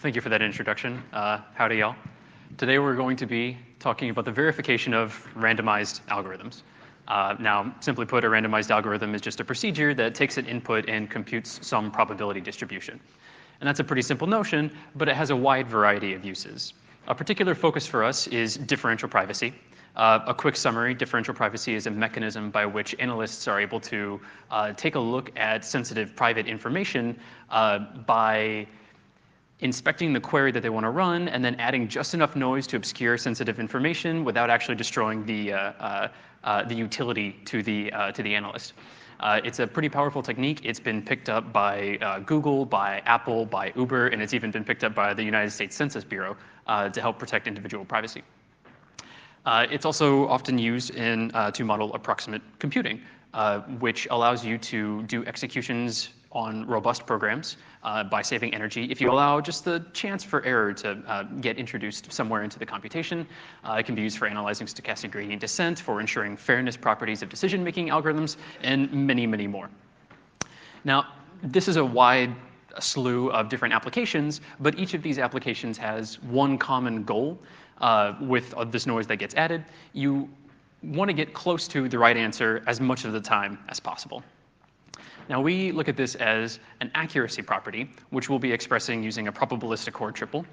Thank you for that introduction. Howdy, y'all. Today we're going to be talking about the verification of randomized algorithms. Now, simply put, a randomized algorithm is just a procedure that takes an input and computes some probability distribution. And that's a pretty simple notion, but it has a wide variety of uses. A particular focus for us is differential privacy. A quick summary, differential privacy is a mechanism by which analysts are able to take a look at sensitive private information by inspecting the query that they want to run and then adding just enough noise to obscure sensitive information without actually destroying the utility to the analyst. It's a pretty powerful technique. It's been picked up by Google, by Apple, by Uber, and it's even been picked up by the United States Census Bureau to help protect individual privacy. It's also often used to model approximate computing, which allows you to do executions on robust programs by saving energy if you allow just the chance for error to get introduced somewhere into the computation. It can be used for analyzing stochastic gradient descent, for ensuring fairness properties of decision-making algorithms, and many, many more. Now, this is a wide slew of different applications, but each of these applications has one common goal with this noise that gets added. You want to get close to the right answer as much of the time as possible. Now, we look at this as an accuracy property, which we'll be expressing using a probabilistic Hoare triple.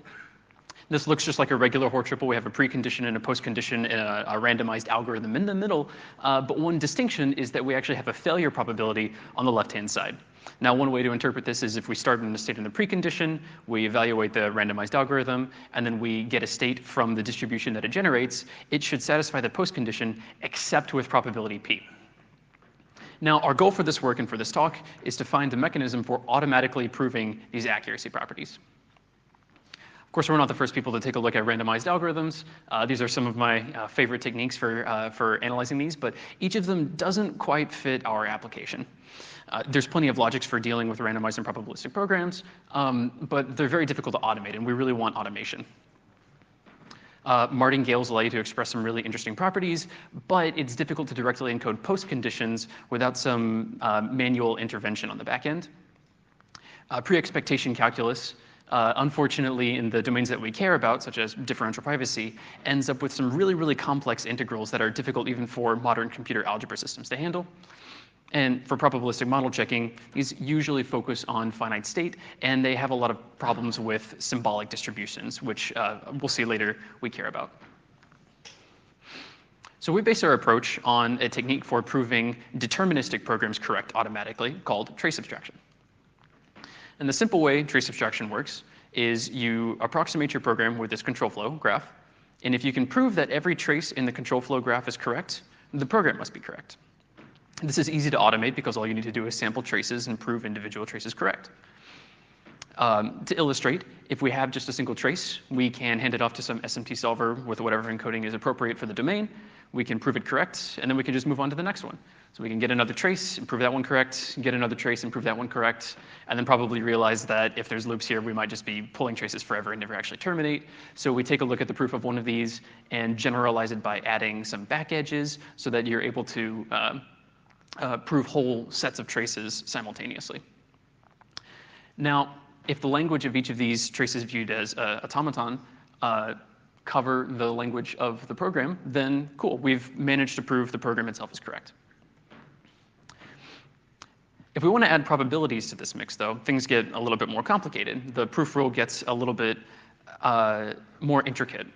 This looks just like a regular Hoare triple. We have a precondition and a postcondition and a randomized algorithm in the middle. But one distinction is that we actually have a failure probability on the left-hand side. Now, one way to interpret this is if we start in a state in the precondition, we evaluate the randomized algorithm, and then we get a state from the distribution that it generates, it should satisfy the postcondition except with probability p. Now, our goal for this work and for this talk is to find the mechanism for automatically proving these accuracy properties. Of course, we're not the first people to take a look at randomized algorithms. These are some of my favorite techniques for analyzing these, but each of them doesn't quite fit our application. There's plenty of logics for dealing with randomized and probabilistic programs, but they're very difficult to automate, and we really want automation. Martingales allow you to express some really interesting properties, but it's difficult to directly encode postconditions without some manual intervention on the back end. Pre-expectation calculus, unfortunately, in the domains that we care about, such as differential privacy, ends up with some really, really complex integrals that are difficult even for modern computer algebra systems to handle. And for probabilistic model checking, these usually focus on finite state, and they have a lot of problems with symbolic distributions, which we'll see later we care about. So we base our approach on a technique for proving deterministic programs correct automatically called trace abstraction. And the simple way trace abstraction works is you approximate your program with this control flow graph, and if you can prove that every trace in the control flow graph is correct, the program must be correct. This is easy to automate because all you need to do is sample traces and prove individual traces correct. To illustrate, if we have just a single trace, we can hand it off to some SMT solver with whatever encoding is appropriate for the domain. We can prove it correct, and then we can just move on to the next one. So we can get another trace and prove that one correct, get another trace and prove that one correct, and then probably realize that if there's loops here, we might just be pulling traces forever and never actually terminate. So we take a look at the proof of one of these and generalize it by adding some back edges so that you're able to prove whole sets of traces simultaneously. Now, if the language of each of these traces viewed as automaton cover the language of the program, then cool, we've managed to prove the program itself is correct. If we want to add probabilities to this mix, though, things get a little bit more complicated. The proof rule gets a little bit more intricate.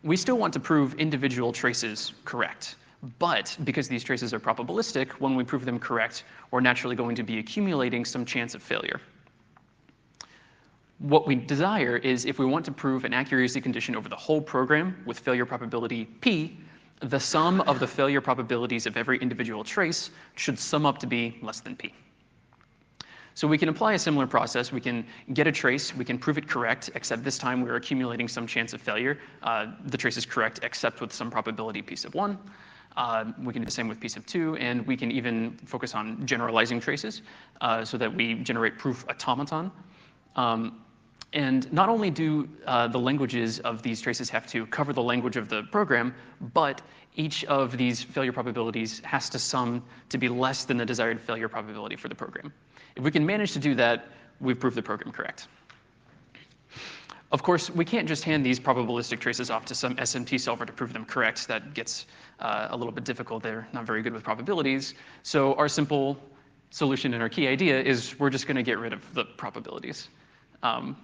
We still want to prove individual traces correct. But because these traces are probabilistic, when we prove them correct, we're naturally going to be accumulating some chance of failure. What we desire is if we want to prove an accuracy condition over the whole program with failure probability p, the sum of the failure probabilities of every individual trace should sum up to be less than p. So we can apply a similar process. We can get a trace. We can prove it correct, except this time we're accumulating some chance of failure. The trace is correct, except with some probability p sub 1. We can do the same with p sub 2, and we can even focus on generalizing traces so that we generate proof automaton. And not only do the languages of these traces have to cover the language of the program, but each of these failure probabilities has to sum to be less than the desired failure probability for the program. If we can manage to do that, we've proved the program correct. Of course, we can't just hand these probabilistic traces off to some SMT solver to prove them correct. That gets a little bit difficult. They're not very good with probabilities. So our simple solution and our key idea is we're just going to get rid of the probabilities. And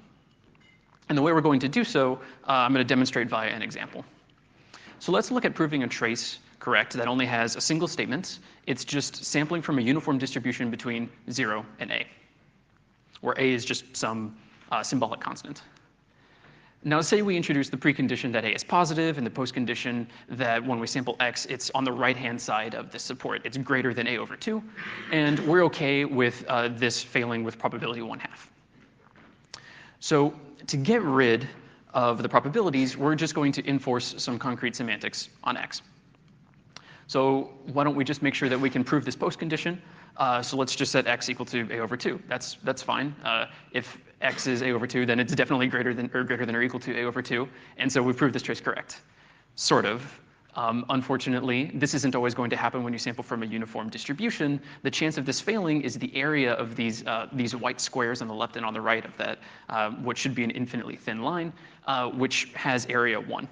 the way we're going to do so, I'm going to demonstrate via an example. So let's look at proving a trace correct that only has a single statement. It's just sampling from a uniform distribution between 0 and a, where a is just some symbolic constant. Now, say we introduce the precondition that a is positive and the postcondition that when we sample x, it's on the right-hand side of the support. It's greater than a over 2. And we're OK with this failing with probability 1/2. So to get rid of the probabilities, we're just going to enforce some concrete semantics on x. So why don't we just make sure that we can prove this postcondition? So let's just set x equal to a over 2. That's fine. If x is a over 2, then it's definitely greater than or equal to a over 2. And so we've proved this trace correct. Sort of. Unfortunately, this isn't always going to happen when you sample from a uniform distribution. The chance of this failing is the area of these white squares on the left and on the right of that, which should be an infinitely thin line, which has area 1.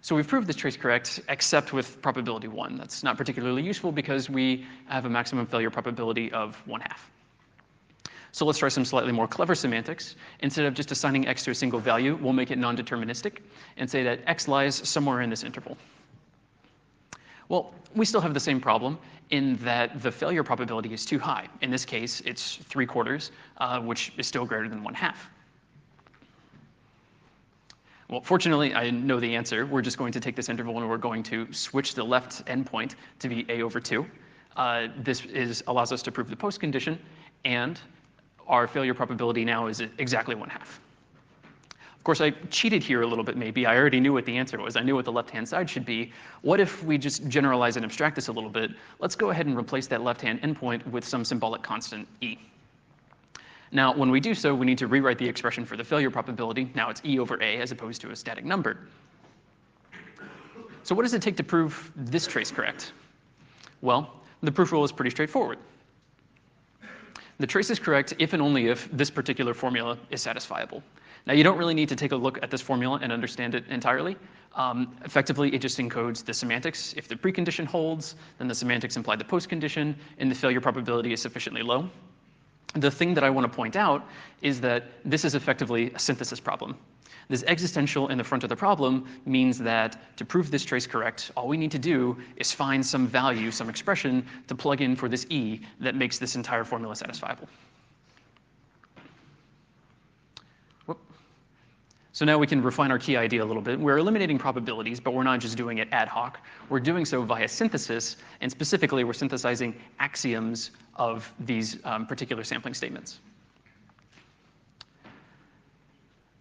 So we've proved this trace correct, except with probability 1. That's not particularly useful because we have a maximum failure probability of 1/2. So let's try some slightly more clever semantics. Instead of just assigning x to a single value, we'll make it non-deterministic and say that x lies somewhere in this interval. Well, we still have the same problem in that the failure probability is too high. In this case, it's 3/4, which is still greater than 1/2. Well, fortunately, I know the answer. We're just going to take this interval and we're going to switch the left endpoint to be a over 2. This allows us to prove the postcondition, and our failure probability now is exactly 1/2. Of course, I cheated here a little bit, maybe. I already knew what the answer was. I knew what the left-hand side should be. What if we just generalize and abstract this a little bit? Let's go ahead and replace that left-hand endpoint with some symbolic constant e. Now, when we do so, we need to rewrite the expression for the failure probability. Now it's e over a as opposed to a static number. So what does it take to prove this trace correct? Well, the proof rule is pretty straightforward. The trace is correct if and only if this particular formula is satisfiable. Now, you don't really need to take a look at this formula and understand it entirely. Effectively, it just encodes the semantics. If the precondition holds, then the semantics imply the postcondition, and the failure probability is sufficiently low. The thing that I want to point out is that this is effectively a synthesis problem. This existential in the front of the problem means that to prove this trace correct, all we need to do is find some value, some expression, to plug in for this e that makes this entire formula satisfiable. So now we can refine our key idea a little bit. We're eliminating probabilities, but we're not just doing it ad hoc. We're doing so via synthesis, and specifically, we're synthesizing axioms of these particular sampling statements.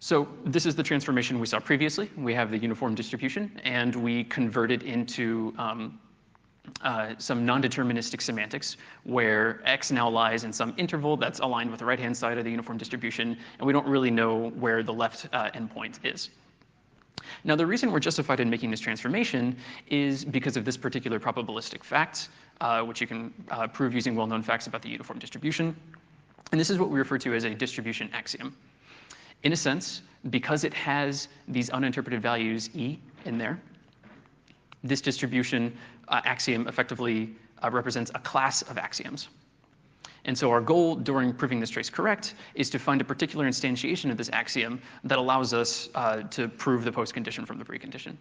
So this is the transformation we saw previously. We have the uniform distribution, and we convert it into some non-deterministic semantics where x now lies in some interval that's aligned with the right-hand side of the uniform distribution, and we don't really know where the left endpoint is. Now, the reason we're justified in making this transformation is because of this particular probabilistic fact, which you can prove using well-known facts about the uniform distribution. And this is what we refer to as a distribution axiom. In a sense, because it has these uninterpreted values e in there, this distribution axiom effectively represents a class of axioms. And so our goal during proving this trace correct is to find a particular instantiation of this axiom that allows us to prove the postcondition from the precondition.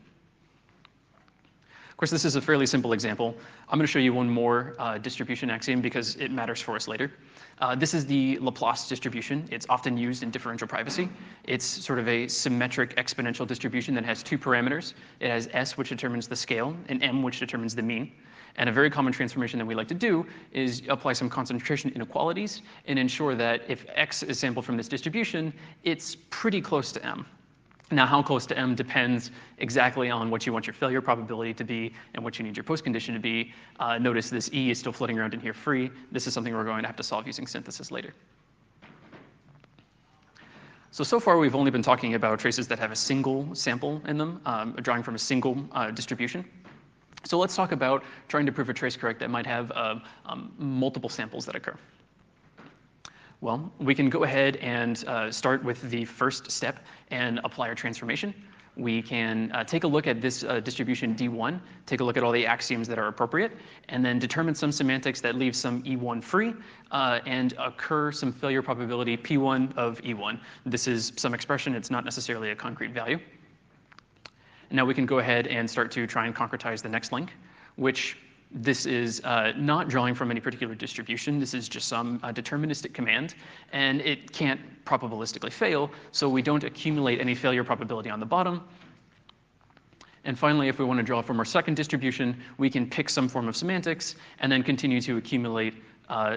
Of course, this is a fairly simple example. I'm going to show you one more distribution axiom because it matters for us later. This is the Laplace distribution. It's often used in differential privacy. It's sort of a symmetric exponential distribution that has two parameters. It has s, which determines the scale, and m, which determines the mean. And a very common transformation that we like to do is apply some concentration inequalities and ensure that if x is sampled from this distribution, it's pretty close to m. Now, how close to m depends exactly on what you want your failure probability to be and what you need your postcondition to be. Notice this e is still floating around in here free. This is something we're going to have to solve using synthesis later. So far, we've only been talking about traces that have a single sample in them, drawing from a single distribution. So let's talk about trying to prove a trace correct that might have multiple samples that occur. Well, we can go ahead and start with the first step and apply our transformation. We can take a look at this distribution D1, take a look at all the axioms that are appropriate, and then determine some semantics that leave some E1 free, and occur some failure probability P1 of E1. This is some expression. It's not necessarily a concrete value. Now we can go ahead and start to try and concretize the next link, which this is not drawing from any particular distribution. This is just some deterministic command, and it can't probabilistically fail, so we don't accumulate any failure probability on the bottom. And finally, if we want to draw from our second distribution, we can pick some form of semantics and then continue to accumulate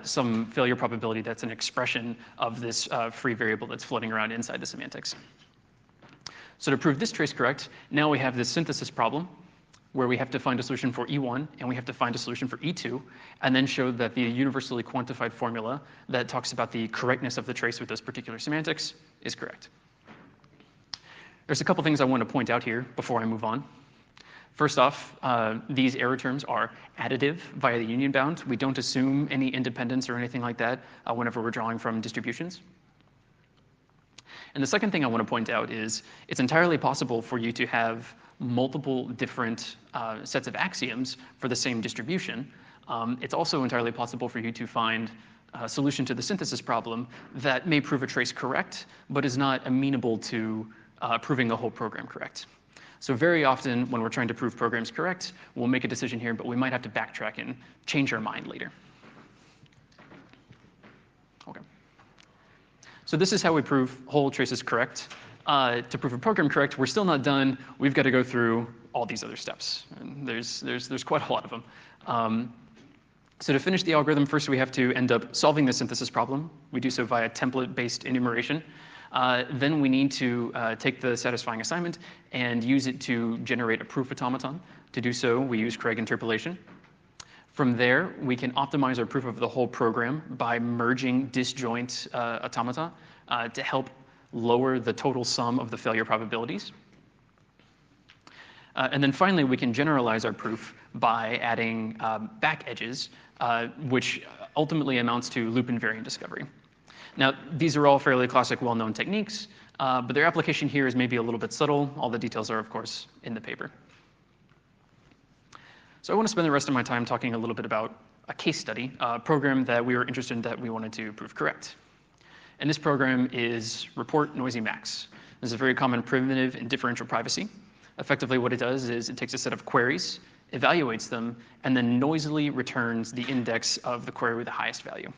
some failure probability that's an expression of this free variable that's floating around inside the semantics. So to prove this trace correct, now we have this synthesis problem where we have to find a solution for E1, and we have to find a solution for E2, and then show that the universally quantified formula that talks about the correctness of the trace with those particular semantics is correct. There's a couple things I want to point out here before I move on. First off, these error terms are additive via the union bound. We don't assume any independence or anything like that whenever we're drawing from distributions. And the second thing I want to point out is it's entirely possible for you to have multiple different sets of axioms for the same distribution. It's also entirely possible for you to find a solution to the synthesis problem that may prove a trace correct, but is not amenable to proving the whole program correct. So very often when we're trying to prove programs correct, we'll make a decision here, but we might have to backtrack and change our mind later. Okay. So this is how we prove whole traces correct. To prove a program correct, we're still not done. We've got to go through all these other steps. And there's quite a lot of them. So to finish the algorithm, first we have to end up solving the synthesis problem. We do so via template-based enumeration. Then we need to take the satisfying assignment and use it to generate a proof automaton. To do so, we use Craig interpolation. From there, we can optimize our proof of the whole program by merging disjoint automata to help lower the total sum of the failure probabilities. And then finally, we can generalize our proof by adding back edges, which ultimately amounts to loop invariant discovery. Now, these are all fairly classic, well-known techniques, but their application here is maybe a little bit subtle. All the details are, of course, in the paper. So I want to spend the rest of my time talking a little bit about a case study, a program that we were interested in that we wanted to prove correct. And this program is report noisy max. This is a very common primitive in differential privacy. Effectively, what it does is it takes a set of queries, evaluates them, and then noisily returns the index of the query with the highest value.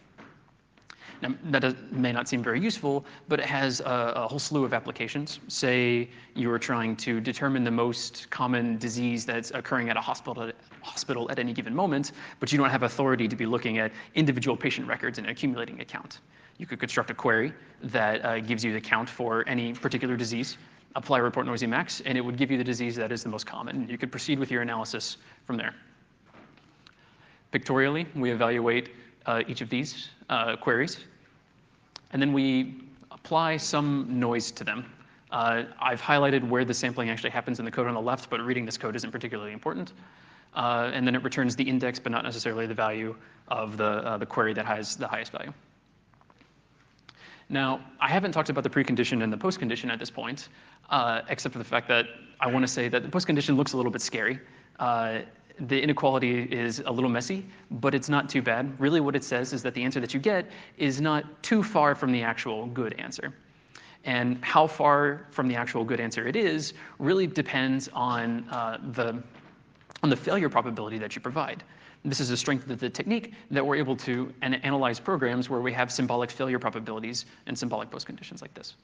Now, that may not seem very useful, but it has a whole slew of applications. Say you are trying to determine the most common disease that's occurring at a hospital at any given moment, but you don't have authority to be looking at individual patient records and accumulating a count. You could construct a query that gives you the count for any particular disease, apply report noisy max, and it would give you the disease that is the most common. You could proceed with your analysis from there. Pictorially, we evaluate each of these queries, and then we apply some noise to them. I've highlighted where the sampling actually happens in the code on the left, but reading this code isn't particularly important. And then it returns the index, but not necessarily the value of the query that has the highest value. Now, I haven't talked about the precondition and the postcondition at this point, except for the fact that I want to say that the postcondition looks a little bit scary. The inequality is a little messy, but it's not too bad. Really what it says is that the answer that you get is not too far from the actual good answer. And how far from the actual good answer it is really depends on the failure probability that you provide. This is a strength of the technique that we're able to analyze programs where we have symbolic failure probabilities and symbolic postconditions like this.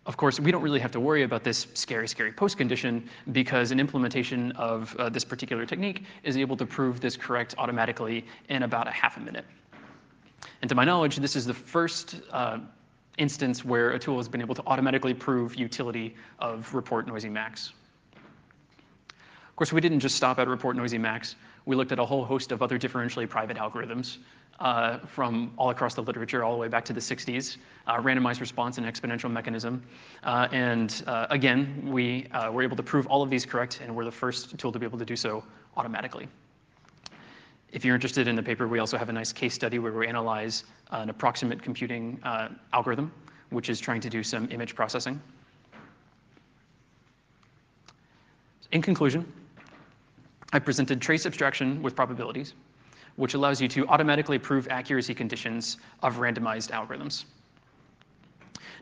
Of course, we don't really have to worry about this scary, scary postcondition because an implementation of this particular technique is able to prove this correct automatically in about a half a minute. And to my knowledge, this is the first instance where a tool has been able to automatically prove utility of report noisy max. Of course, we didn't just stop at report noisy max. We looked at a whole host of other differentially private algorithms from all across the literature all the way back to the 60s, randomized response and exponential mechanism. Again, we were able to prove all of these correct, and we're the first tool to be able to do so automatically. If you're interested in the paper, we also have a nice case study where we analyze an approximate computing algorithm, which is trying to do some image processing. In conclusion, I presented trace abstraction with probabilities, which allows you to automatically prove accuracy conditions of randomized algorithms.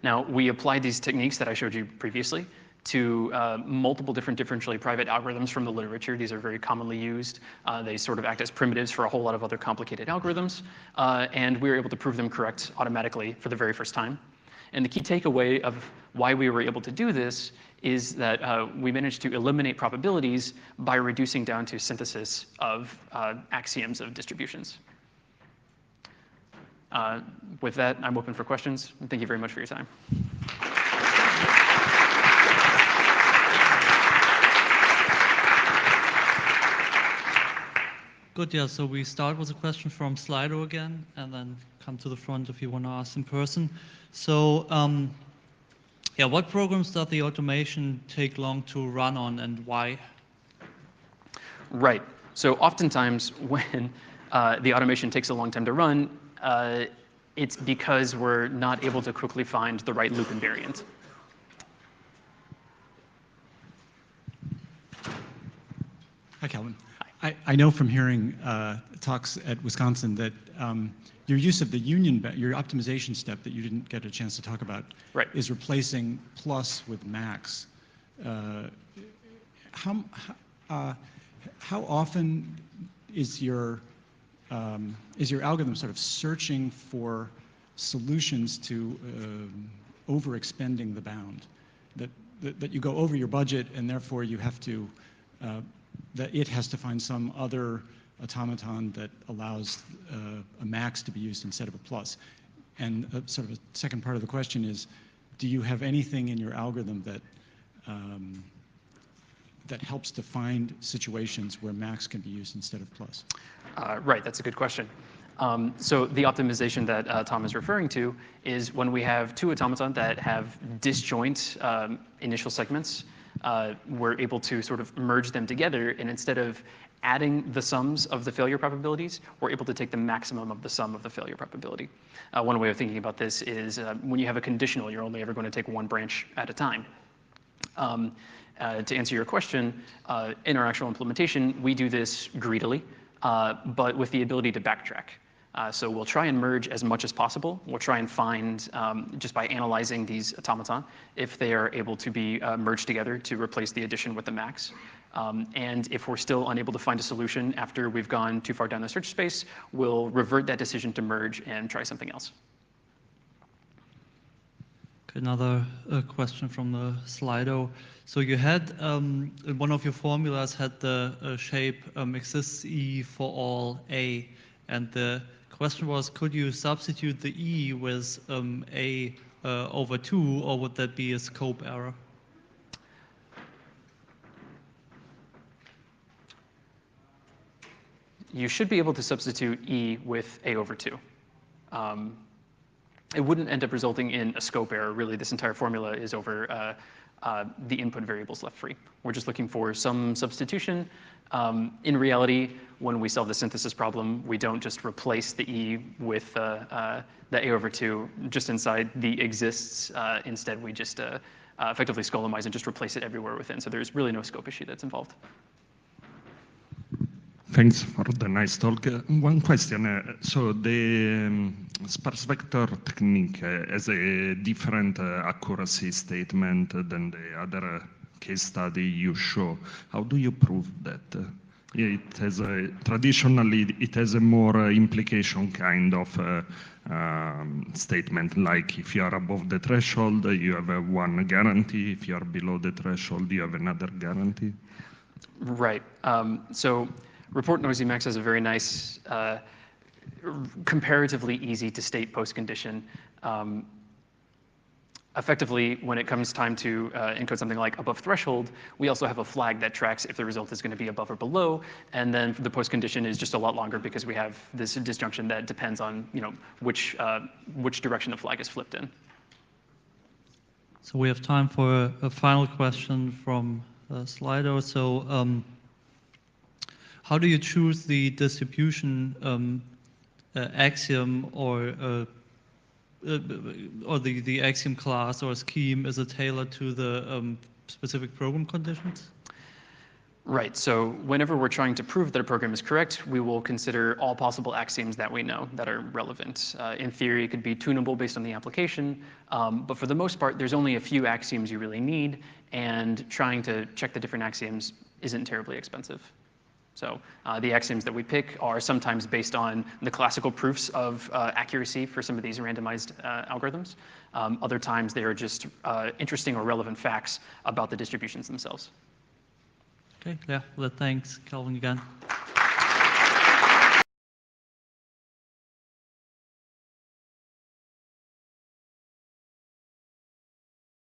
Now, we applied these techniques that I showed you previously to multiple different differentially private algorithms from the literature. These are very commonly used. They sort of act as primitives for a whole lot of other complicated algorithms. And we were able to prove them correct automatically for the very first time. And the key takeaway of why we were able to do this is that we managed to eliminate probabilities by reducing down to synthesis of axioms of distributions. With that, I'm open for questions. And thank you very much for your time. Good, yeah, so we start with a question from Slido again, and then come to the front if you want to ask in person. So, yeah, what programs does the automation take long to run on, and why? Right, so oftentimes when the automation takes a long time to run, it's because we're not able to quickly find the right loop invariant. Hi, Calvin. I know from hearing talks at Wisconsin that your use of the union, your optimization step that you didn't get a chance to talk about, right, is replacing plus with max. How often is your algorithm sort of searching for solutions to overexpending the bound? That you go over your budget and therefore you have to that it has to find some other automaton that allows a max to be used instead of a plus. And sort of a second part of the question is, do you have anything in your algorithm that that helps to find situations where max can be used instead of plus? Right, that's a good question. So the optimization that Tom is referring to is when we have two automatons that have disjoint initial segments, we're able to sort of merge them together, and instead of adding the sums of the failure probabilities, we're able to take the maximum of the sum of the failure probability. One way of thinking about this is when you have a conditional, you're only ever going to take one branch at a time. To answer your question, in our actual implementation, we do this greedily, but with the ability to backtrack. So we'll try and merge as much as possible. We'll try and find, just by analyzing these automaton, if they are able to be merged together to replace the addition with the max. And if we're still unable to find a solution after we've gone too far down the search space, we'll revert that decision to merge and try something else. Another question from the Slido. So you had, one of your formulas had the shape exists E for all A. And the question was, could you substitute the E with A over 2, or would that be a scope error? You should be able to substitute E with A over 2. It wouldn't end up resulting in a scope error. Really, this entire formula is over the input variables left free. We're just looking for some substitution. In reality, when we solve the synthesis problem, we don't just replace the E with the A over 2 just inside the exists. Instead, we just effectively scolomize and just replace it everywhere within. So there's really no scope issue that's involved. Thanks for the nice talk. One question. So the sparse vector technique has a different accuracy statement than the other case study you show. How do you prove that? It has traditionally, it has a more implication kind of statement, like if you are above the threshold, you have one guarantee. If you are below the threshold, you have another guarantee. Right. So report noisy max has a very nice, comparatively easy to state postcondition. Effectively, when it comes time to encode something like above threshold, we also have a flag that tracks if the result is going to be above or below. And then the postcondition is just a lot longer because we have this disjunction that depends on which direction the flag is flipped in. So we have time for a final question from Slido. So how do you choose the distribution axiom or the axiom class or scheme? Is it tailored to the specific program conditions? Right, so whenever we're trying to prove that a program is correct, we will consider all possible axioms that we know that are relevant. In theory, it could be tunable based on the application, but for the most part, there's only a few axioms you really need, and trying to check the different axioms isn't terribly expensive. So the axioms that we pick are sometimes based on the classical proofs of accuracy for some of these randomized algorithms. Other times, they are just interesting or relevant facts about the distributions themselves. Okay, yeah, well, thanks, Calvin, again.